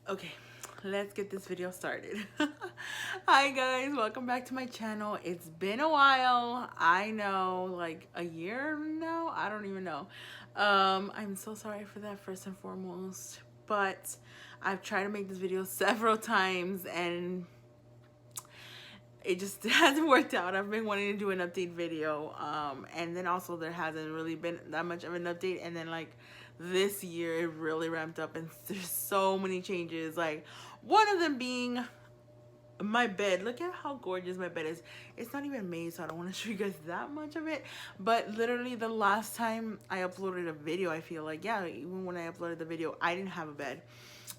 Okay, let's get this video started. Hi guys, welcome back to my channel. It's been a while. I know, like a year now. I don't even know. I'm so sorry for that first and foremost, but I've tried to make this video several times and it just hasn't worked out. I've been wanting to do an update video, and then also there hasn't really been that much of an update, and then like this year it really ramped up and there's so many changes, like one of them being my bed. Look at how gorgeous my bed is. It's not even made, so I don't want to show you guys that much of it, but literally the last time I uploaded a video, I feel like, yeah, even when I uploaded the video, I didn't have a bed.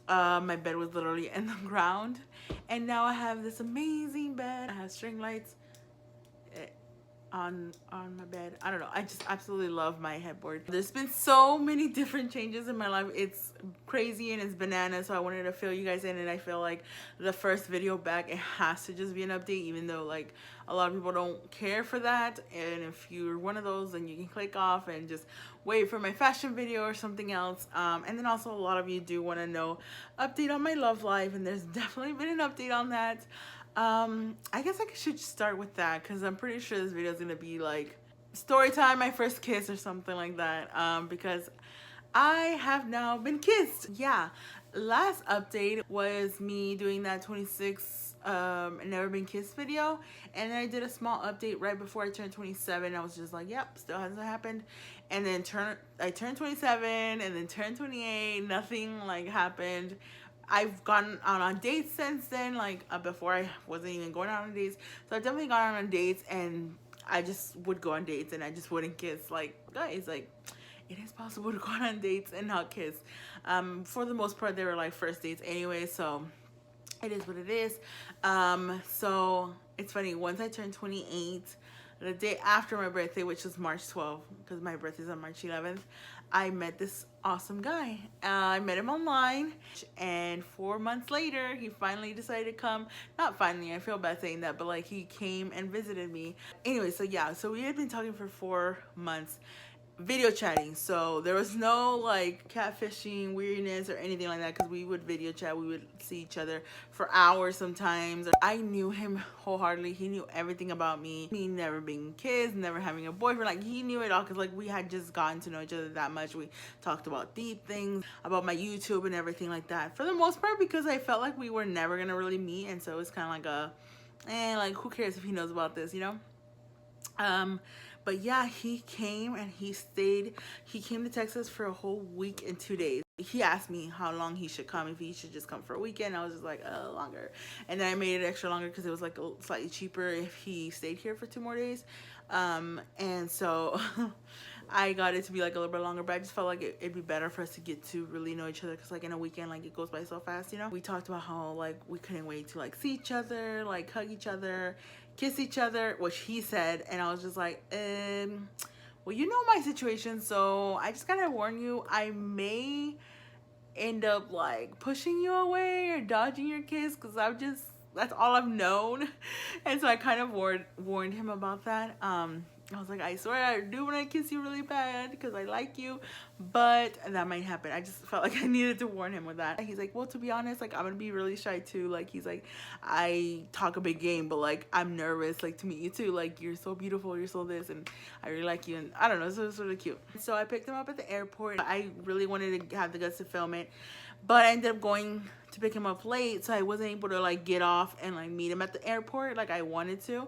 My bed was literally in the ground, and now I have this amazing bed. I have string lights on my bed. I don't know, I just absolutely love my headboard. There's been so many different changes in my life. It's crazy and it's bananas, so I wanted to fill you guys in, and I feel like the first video back, it has to just be an update, even though like a lot of people don't care for that. And if you're one of those, then you can click off and just wait for my fashion video or something else. And then also a lot of you do want to know update on my love life, and there's definitely been an update on that. I guess I should start with that because I'm pretty sure this video is gonna be like story time, my first kiss or something like that. Because I have now been kissed. Yeah, last update was me doing that 26 never been kissed video, and then I did a small update right before I turned 27. I was just like, yep, still hasn't happened. And then I turned 27 and then turned 28. Nothing like happened. I've gone out on dates since then. Like before, I wasn't even going out on dates, so I've definitely gone out on dates, and I just would go on dates and I just wouldn't kiss. Like, guys, like it is possible to go out on dates and not kiss. For the most part, they were like first dates anyway, so it is what it is. So it's funny, once I turned 28, the day after my birthday, which was March 12th, because my birthday is on March 11th, I met this awesome guy. I met him online, and 4 months later, he finally decided to come. Not finally, I feel bad saying that, but like he came and visited me. Anyway, so yeah, so we had been talking for 4 months, video chatting, so there was no like catfishing weirdness or anything like that, because we would video chat, we would see each other for hours sometimes. I knew him wholeheartedly. He knew everything about me never being kids, never having a boyfriend. Like he knew it all, because like we had just gotten to know each other that much. We talked about deep things, about my YouTube and everything like that, for the most part, because I felt like we were never gonna really meet, and so it was kind of like like who cares if he knows about this, you know. But yeah, he came and he stayed. He came to Texas for a whole week and 2 days. He asked me how long he should come, if he should just come for a weekend. I was just like, longer. And then I made it extra longer because it was like slightly cheaper if he stayed here for 2 more days. And so I got it to be like a little bit longer, but I just felt like it'd be better for us to get to really know each other, because like in a weekend, like it goes by so fast, you know. We talked about how like we couldn't wait to like see each other, like hug each other, kiss each other, which he said. And I was just like, well, you know my situation, so I just gotta warn you, I may end up like pushing you away or dodging your kiss, because that's all I've known. And so I kind of warned him about that. I was like, I swear I do want to kiss you really bad because I like you, but that might happen. I just felt like I needed to warn him with that. He's like, well, to be honest, like I'm gonna be really shy too. Like he's like, I talk a big game, but like I'm nervous like to meet you too. Like you're so beautiful, you're so this, and I really like you, and I don't know, so it's really cute. So I picked him up at the airport. I really wanted to have the guts to film it, but I ended up going to pick him up late, so I wasn't able to like get off and like meet him at the airport like I wanted to,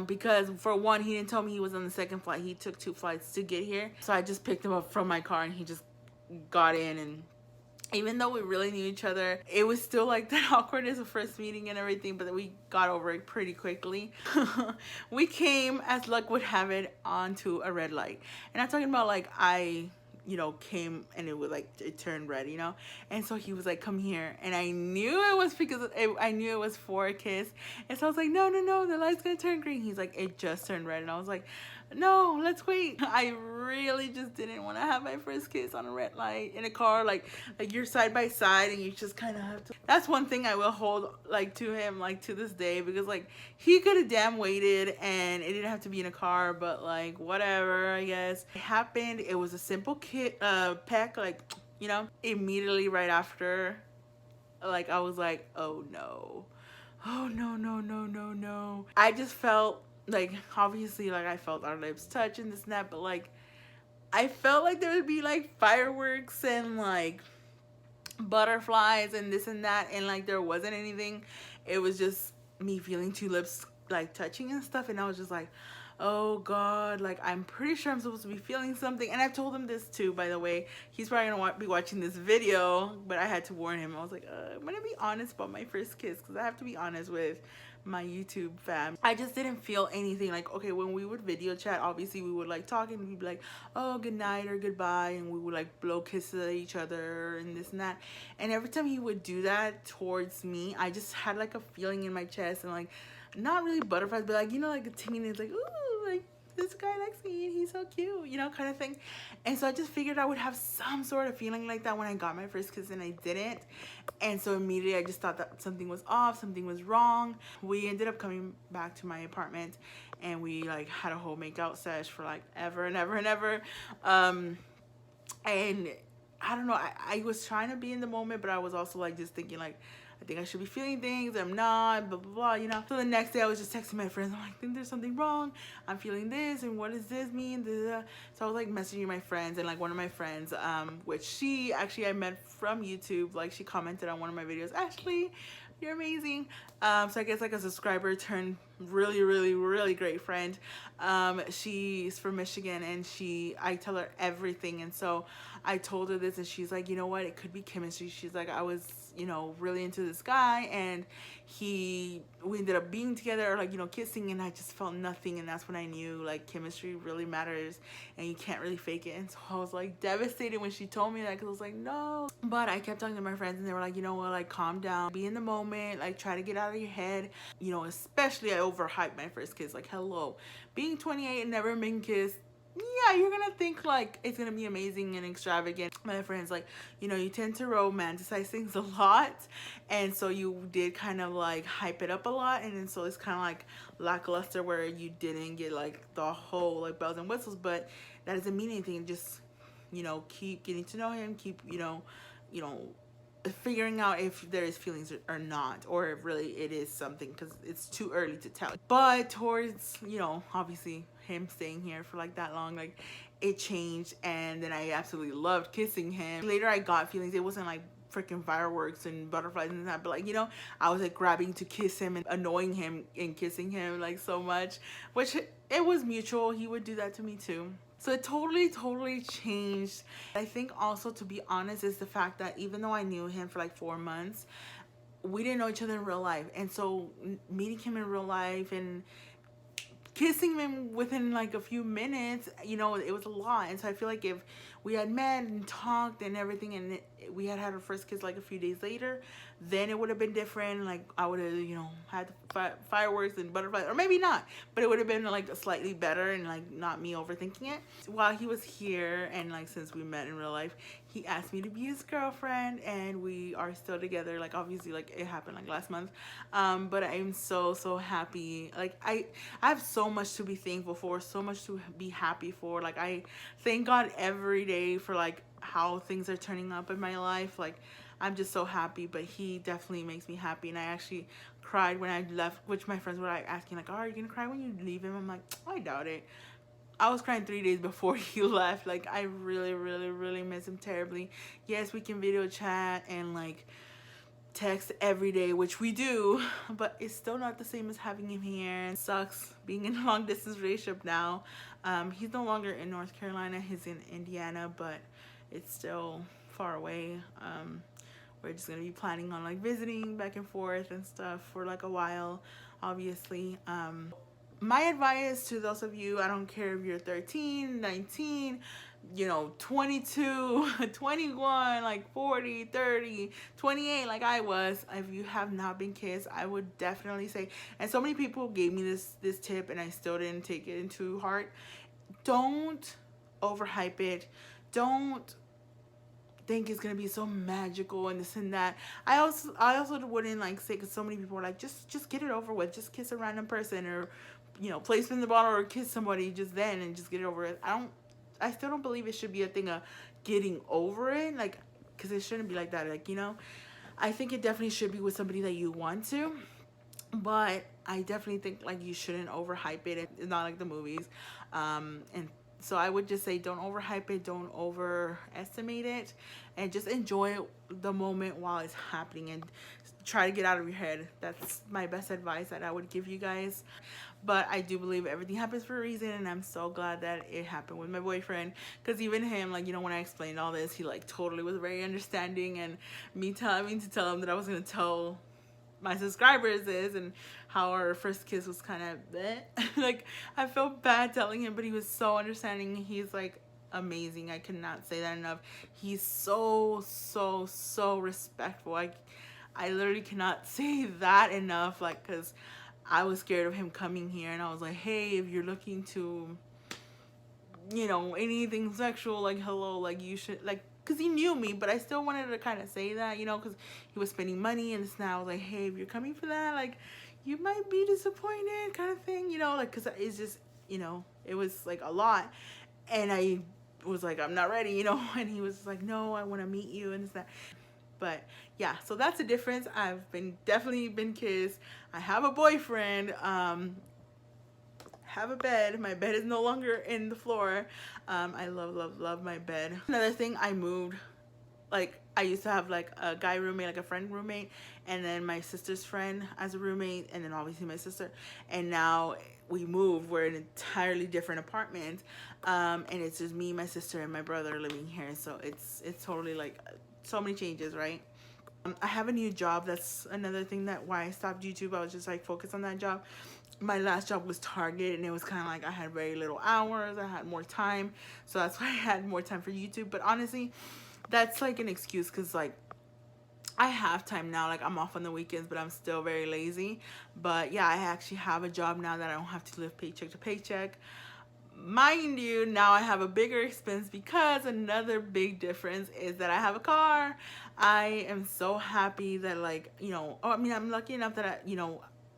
because for one, he didn't tell me he was on the second flight. He took 2 flights to get here, so I just picked him up from my car and he just got in. And even though we really knew each other, it was still like that awkwardness of first meeting and everything, but we got over it pretty quickly. We came, as luck would have it, onto a red light, and I'm talking about like you know, came and it was like, it turned red, you know. And so he was like, come here, and I knew it was because I knew it was for a kiss. And so I was like, no, the light's gonna turn green. He's like, it just turned red. And I was like, no, let's wait. I really just didn't want to have my first kiss on a red light in a car, like you're side by side and you just kind of have to. That's one thing I will hold like to him, like to this day, because like he could have damn waited and it didn't have to be in a car, but like whatever, I guess. It happened. It was a simple peck, like, you know. Immediately right after like I was like, oh no, oh no, no, no, no, no. I just felt like, obviously, like I felt our lips touch and this and that, but like I felt like there would be like fireworks and like butterflies and this and that, and like there wasn't anything. It was just me feeling two lips like touching and stuff, and I was just like, oh god, like I'm pretty sure I'm supposed to be feeling something. And I've told him this too, by the way. He's probably gonna be watching this video, but I had to warn him. I was like, I'm gonna be honest about my first kiss, because I have to be honest with my YouTube fam. I just didn't feel anything. Like, okay, when we would video chat, obviously we would like talk and we'd be like, oh, good night or goodbye, and we would like blow kisses at each other and this and that. And every time he would do that towards me, I just had like a feeling in my chest, and like not really butterflies, but like, you know, like a tingling. It's like, ooh, like this guy likes me and he's so cute, you know, kind of thing. And so I just figured I would have some sort of feeling like that when I got my first kiss, and I didn't. And so immediately I just thought that something was off, something was wrong. We ended up coming back to my apartment, and we like had a whole makeout sesh for like ever and ever and ever. And I don't know, I was trying to be in the moment, but I was also like just thinking like, I think I should be feeling things, I'm not, blah, blah, blah, you know. So the next day I was just texting my friends. I'm like, I think there's something wrong. I'm feeling this, and what does this mean? So I was like messaging my friends, and like one of my friends, which she actually I met from YouTube, like she commented on one of my videos, Ashley, you're amazing. So I guess like a subscriber turned really, really, really great friend. She's from Michigan, and I tell her everything. And so I told her this, and she's like, you know what, it could be chemistry. She's like, I was, you know, really into this guy, and we ended up being together, like, you know, kissing, and I just felt nothing. And that's when I knew like chemistry really matters, and you can't really fake it. And so I was like devastated when she told me that, because I was like, no. But I kept talking to my friends, and they were like, you know what, like calm down, be in the moment, like try to get out of your head, you know. Especially I overhyped my first kiss. Like, hello, being 28 and never been kissed, yeah, you're gonna think like it's gonna be amazing and extravagant. My friends, like, you know, you tend to romanticize things a lot, and so you did kind of like hype it up a lot, and then so it's kind of like lackluster, where you didn't get like the whole like bells and whistles. But that doesn't mean anything. Just, you know, keep getting to know him, keep, you know, figuring out if there is feelings or not, or if really it is something, because it's too early to tell. But towards, you know, obviously him staying here for like that long, like it changed, and then I absolutely loved kissing him. Later I got feelings. It wasn't like freaking fireworks and butterflies and that, but like, you know, I was like grabbing to kiss him and annoying him and kissing him like so much, which it was mutual. He would do that to me too. So it totally changed. I think also, to be honest, is the fact that even though I knew him for like 4 months, we didn't know each other in real life. And so meeting him in real life and kissing him within like a few minutes, you know, it was a lot. And so I feel like if we had met and talked and everything, and we had our first kiss like a few days later, then it would have been different. Like I would have, you know, had fireworks and butterflies, or maybe not, but it would have been like slightly better, and like not me overthinking it. While he was here, and like since we met in real life, he asked me to be his girlfriend, and we are still together. Like obviously, like it happened like last month, but I'm so happy. Like I have so much to be thankful for, so much to be happy for. Like I thank God every day for like how things are turning up in my life. Like I'm just so happy. But he definitely makes me happy, and I actually cried when I left, which my friends were like asking like, oh, are you gonna cry when you leave him? I'm like, I doubt it. I was crying 3 days before he left. Like I really miss him terribly. Yes, we can video chat and like text every day, which we do, but it's still not the same as having him here. It sucks being in a long distance relationship now. He's no longer in North Carolina, he's in Indiana, but it's still far away. We're just gonna be planning on like visiting back and forth and stuff for like a while, obviously. My advice to those of you, I don't care if you're 13, 19, you know, 22, 21, like 40, 30, 28, like I was, if you have not been kissed, I would definitely say, and so many people gave me this tip, and I still didn't take it into heart. Don't overhype it. Don't think it's gonna be so magical and this and that. I also wouldn't like say, because so many people are like, just get it over with, just kiss a random person, or, you know, place in the bottle, or kiss somebody just then and just get it over with. I still don't believe it should be a thing of getting over it, like, because it shouldn't be like that. Like, you know, I think it definitely should be with somebody that you want to, but I definitely think like you shouldn't overhype it. It's not like the movies. And so I would just say don't overhype it, don't overestimate it, and just enjoy the moment while it's happening, and try to get out of your head. That's my best advice that I would give you guys. But I do believe everything happens for a reason, and I'm so glad that it happened with my boyfriend, because even him, like, you know, when I explained all this, he like totally was very understanding, and me telling to tell him that I was gonna tell my subscribers this, and how our first kiss was kind of like, I felt bad telling him, but he was so understanding. He's like amazing. I cannot say that enough. He's so respectful. I literally cannot say that enough, like, because I was scared of him coming here, and I was like, hey, if you're looking to, you know, anything sexual, like, hello, like, you should, like, because he knew me, but I still wanted to kind of say that, you know, because he was spending money, and now I was like, hey, if you're coming for that, like, you might be disappointed, kind of thing, you know, like, because it's just, you know, it was like a lot, and I was like, I'm not ready, you know, and he was like, no, I want to meet you, and it's that. But yeah, so that's the difference. I've definitely been kissed. I have a boyfriend. Have a bed. My bed is no longer in the floor. I love my bed. Another thing, I moved. Like, I used to have like a guy roommate, like a friend roommate, and then my sister's friend as a roommate, and then obviously my sister. And now we moved. We're in an entirely different apartment, and it's just me, my sister, and my brother living here. So it's totally like so many changes, right? I have a new job. That's another thing that why I stopped YouTube. I was just like focused on that job. My last job was Target, and it was kind of like I had very little hours. I had more time, so that's why I had more time for YouTube. But honestly, that's like an excuse, because like I have time now. Like, I'm off on the weekends, but I'm still very lazy. But yeah, I actually have a job now that I don't have to live paycheck to paycheck. Mind you, now I have a bigger expense, because another big difference is that I have a car. I am so happy that, like, you know, I mean, I'm lucky enough that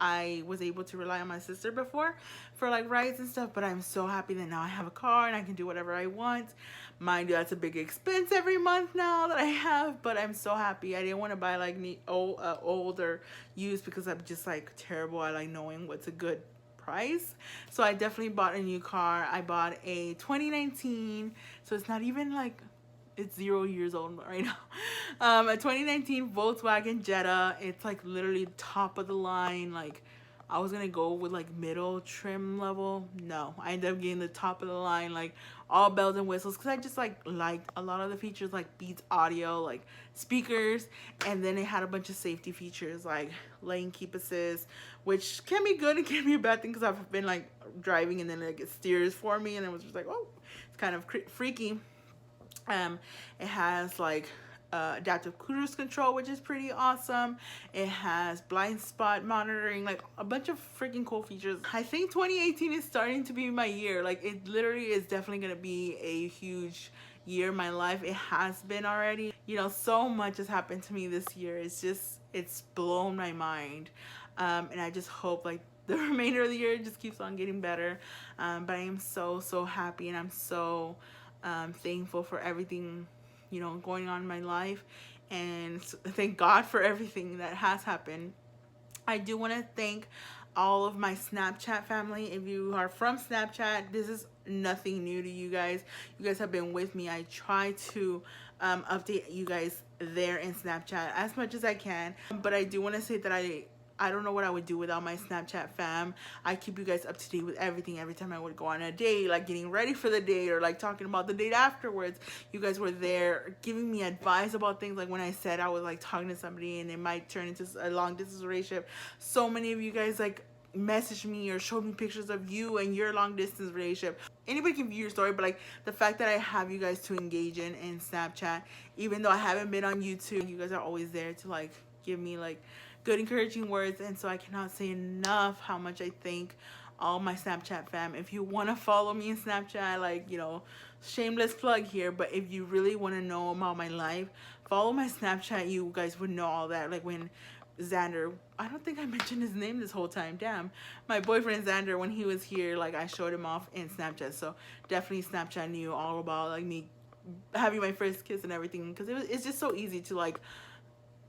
I was able to rely on my sister before for like rides and stuff, but I'm so happy that now I have a car and I can do whatever I want. Mind you, that's a big expense every month now that I have, but I'm so happy. I didn't want to buy like old or used, because I'm just like terrible at like knowing what's a good price. So I definitely bought a new car. I bought a 2019, so it's not even like, it's 0 years old right now. A 2019 Volkswagen Jetta. It's like literally top of the line. Like, I was gonna go with like middle trim level. No, I ended up getting the top of the line, like all bells and whistles, because I just like liked a lot of the features, like Beats audio, like speakers, and then it had a bunch of safety features like lane keep assist, which can be good and can be a bad thing, because I've been like driving and then like it steers for me, and it was just like, oh, it's kind of freaky. It has like adaptive cruise control, which is pretty awesome. It has blind spot monitoring, like a bunch of freaking cool features. I think 2018 is starting to be my year. Like, it literally is definitely gonna be a huge year in my life. It has been already. You know, so much has happened to me this year. It's blown my mind. And I just hope like the remainder of the year just keeps on getting better. But I am so happy, and I'm so thankful for everything, you know, going on in my life, and thank God for everything that has happened. I do want to thank all of my Snapchat family. If you are from Snapchat, this is nothing new to you guys. You guys have been with me. I try to update you guys there in Snapchat as much as I can, but I do want to say that I don't know what I would do without my Snapchat fam. I keep you guys up to date with everything. Every time I would go on a date, like getting ready for the date, or like talking about the date afterwards, you guys were there giving me advice about things. Like when I said I was like talking to somebody and it might turn into a long distance relationship, so many of you guys like messaged me or showed me pictures of you and your long distance relationship. Anybody can view your story, but like the fact that I have you guys to engage in Snapchat, even though I haven't been on YouTube, you guys are always there to like give me like good encouraging words. And so I cannot say enough how much I thank all my Snapchat fam. If you want to follow me in Snapchat, like, you know, shameless plug here, but if you really want to know about my life, follow my Snapchat. You guys would know all that. Like when Xander, I don't think I mentioned his name this whole time, damn, my boyfriend Xander, when he was here, like I showed him off in Snapchat. So definitely Snapchat knew all about like me having my first kiss and everything, because it's just so easy to like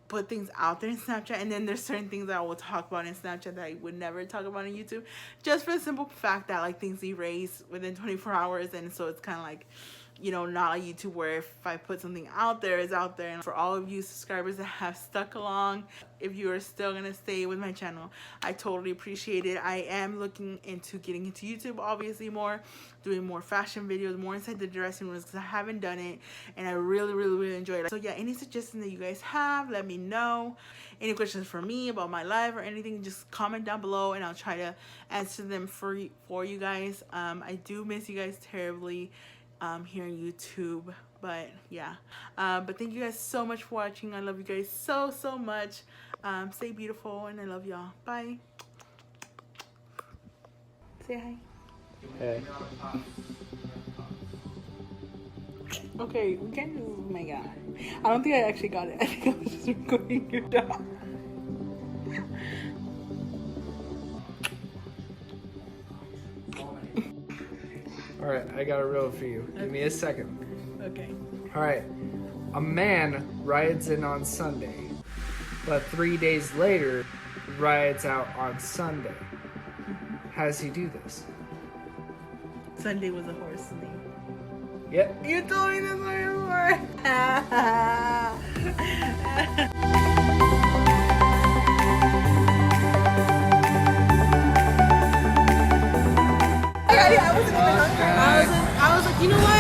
put things out there in Snapchat, and then there's certain things that I will talk about in Snapchat that I would never talk about on YouTube, just for the simple fact that like things erase within 24 hours, and so it's kind of like, you know, not like YouTube where if I put something out there, it's out there. And for all of you subscribers that have stuck along, if you are still gonna stay with my channel, I totally appreciate it. I am looking into getting into YouTube, obviously, more, doing more fashion videos, more inside the dressing rooms, because I haven't done it and I really enjoy it. So yeah, any suggestions that you guys have, let me know. Any questions for me about my life or anything, just comment down below and I'll try to answer them for you guys. I do miss you guys terribly here on YouTube, but yeah, but thank you guys so much for watching. I love you guys so much. Stay beautiful, and I love y'all. Bye. Say hi. Hey. Okay, we can't do. Oh my god, I don't think I actually got it. I think I was just recording your dog. Alright, I got a riddle for you. Give me a second. Okay. Alright. A man rides in on Sunday, but 3 days later rides out on Sunday. How does he do this? Sunday was a horse name. Yep. You told me this before. I wasn't even hungry. I was like, you know what?